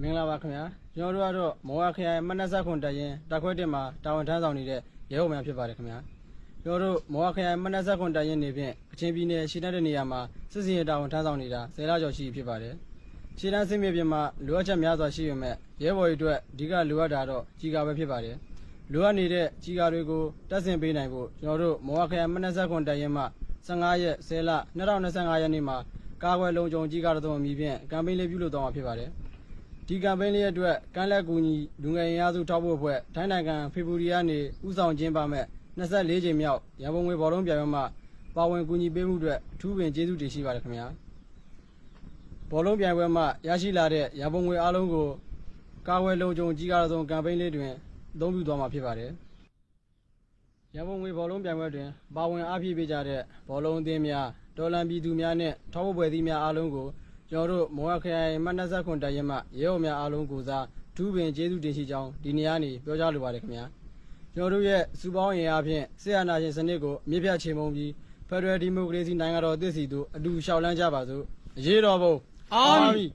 မင်္ဂလာပါခင်ဗျာကျွန်တော်တို့ကတော့မော်ဝခရိုင်မနက်ဆက်ခွန်တရင်တက်ခွဲတင်မှာတာဝန်ထမ်းဆောင်နေတဲ့ရဲဘော်များဖြစ်ပါတယ်ခင်ဗျာကျွန်တော်တို့မော်ဝခရိုင်မနက်ဆက်ခွန်တရင်နေဖြင့်ကချင်ပြည်နယ်ရှေ့တန်းတဲ့နေရာမှာစစ်စင်ရေးတာဝန်ထမ်းဆောင်နေတာ10လကျော်ရှိဖြစ်ပါတယ်ရှေ့တန်းစစ်မြေပြင်မှာလိုအပ်ချက်များစွာရှိပေမဲ့ရဲဘော်တွေအတွက်အဓိကလိုအပ်တာတော့ကြီးကားပဲဖြစ်ပါတယ်လိုအပ်နေတဲ့ကြီးကားတွေကိုတက်ဆင်ပေးနိုင်ဖို့ကျွန်တော်တို့မော်ဝခရိုင်မနက်ဆက်ခွန်တရင်မှာ15ရက်10လ2025ရက်နေ့မှာကာကွယ်လုံခြုံကြီးကားတော်အမည်ဖြင့်ကမ်ပိန်းလေးပြုလုပ်သွားမှာဖြစ်ပါတယ်ဒီကမ်ပိန်းလေးအတွက်ကမ်းလက်ကူညီလူငယ်ရင်အားစုထောက်ဖို့အဖွဲ့ထိုင်းနိုင်ငံဖေဖော်ဝါရီကနေဥဆောင်ကျင်းပမဲ့24ကြိမ်မြောက်ရန်ကုန်ငွေဘောလုံးပြိုင်ပွဲမှာပါဝင်ကူညီပေးမှုအတွက်အထူးပင်ကျေးဇူးတင်ရှိပါတယ်ခင်ဗျာဘောလုံးပြိုင်ပွဲမှာရရှိလာတဲ့ရန်ကုန်ငွေအားလုံးကိုကာကွယ်လုံခြုံကြီးကားဆုံးကမ်ပိန်းလေးတွင်အသုံးပြုသွားမှာဖြစ်ပါတယ်ရန်ကုန်ငွေဘောလုံးပြိုင်ပွဲတွင်ပါဝင်အားဖြည့်ပေးကြတဲ့ဘောလုံးအသင်းများတော်လန်ပြည်သူများနဲ့ထောက်ဖို့ပွဲသီးများအားလုံးကိုကျွန်တော်တို့မော်ဝခရိုင်မနက်ဆက်ခွန်တရင်မှရဲဘော်များအားလုံးကိုစားထူးပင်ကျေးဇူးတင်ရှိကြောင်းဒီနေ့ကနေပြောကြားလိုပါတယ်ခင်ဗျာကျွန်တော်တို့ရဲ့စူပေါင်းရင်အားဖြင့်ဆရာနာရှင်စနစ်ကိုအမြင့်ပြတ်ချေမှုန်းပြီးဖက်ဒရယ်ဒီမိုကရေစီနိုင်ငံတော်အသစ်စီတို့အတူလျှောက်လန်းကြပါစို့အရေးတော်ပုံအောင်ပြီ